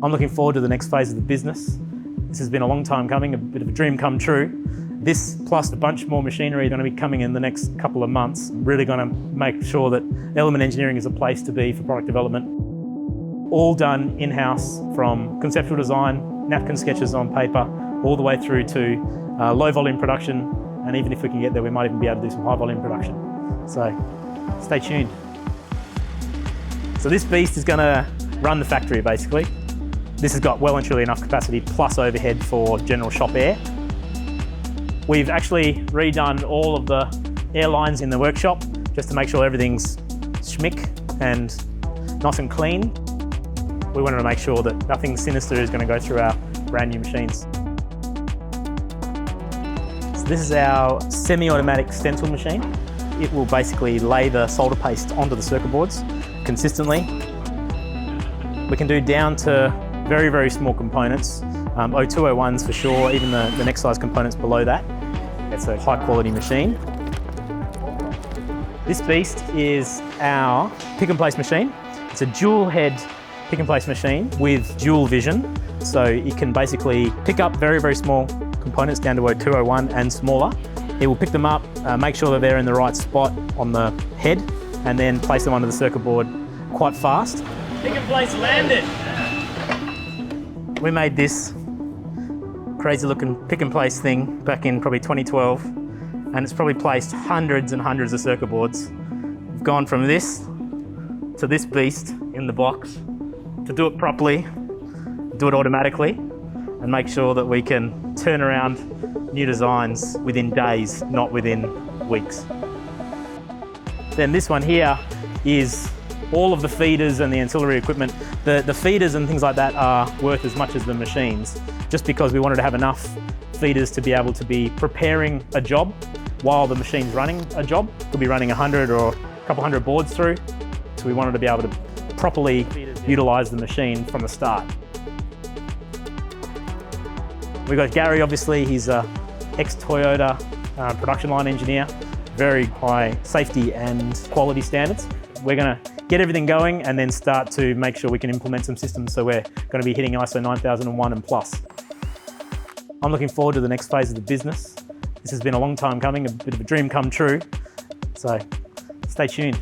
I'm looking forward to the next phase of the business. This has been a long time coming, a bit of a dream come true. This plus a bunch more machinery are going to be coming in the next couple of months. I'm really going to make sure that Element Engineering is a place to be for product development. All done in-house, from conceptual design, napkin sketches on paper, all the way through to low volume production. And even if we can get there, we might even be able to do some high volume production. So stay tuned. So this beast is going to run the factory basically. This has got well and truly enough capacity plus overhead for general shop air. We've actually redone all of the air lines in the workshop just to make sure everything's schmick and nice and clean. We wanted to make sure that nothing sinister is going to go through our brand new machines. So this is our semi-automatic stencil machine. It will basically lay the solder paste onto the circuit boards consistently. We can do down to very, very small components, 0201s for sure, even the next size components below that. It's a high quality machine. This beast is our pick and place machine. It's a dual head pick and place machine with dual vision. So it can basically pick up very, very small components down to 0201 and smaller. It will pick them up, make sure that they're in the right spot on the head, and then place them onto the circuit board quite fast. Pick and place landed. We made this crazy looking pick and place thing back in probably 2012, and it's probably placed hundreds and hundreds of circuit boards. We've gone from this to this beast in the box to do it properly, do it automatically, and make sure that we can turn around new designs within days, not within weeks. Then this one here is all of the feeders and the ancillary equipment. The feeders and things like that are worth as much as the machines, just because we wanted to have enough feeders to be able to be preparing a job while the machine's running a job. Could be running 100 or a couple hundred boards through. So we wanted to be able to properly utilise the machine from the start. We've got Gary, obviously, he's an ex-Toyota production line engineer, very high safety and quality standards. We're going to get everything going and then start to make sure we can implement some systems, so we're going to be hitting ISO 9001 and plus. I'm looking forward to the next phase of the business. This has been a long time coming, a bit of a dream come true, so stay tuned.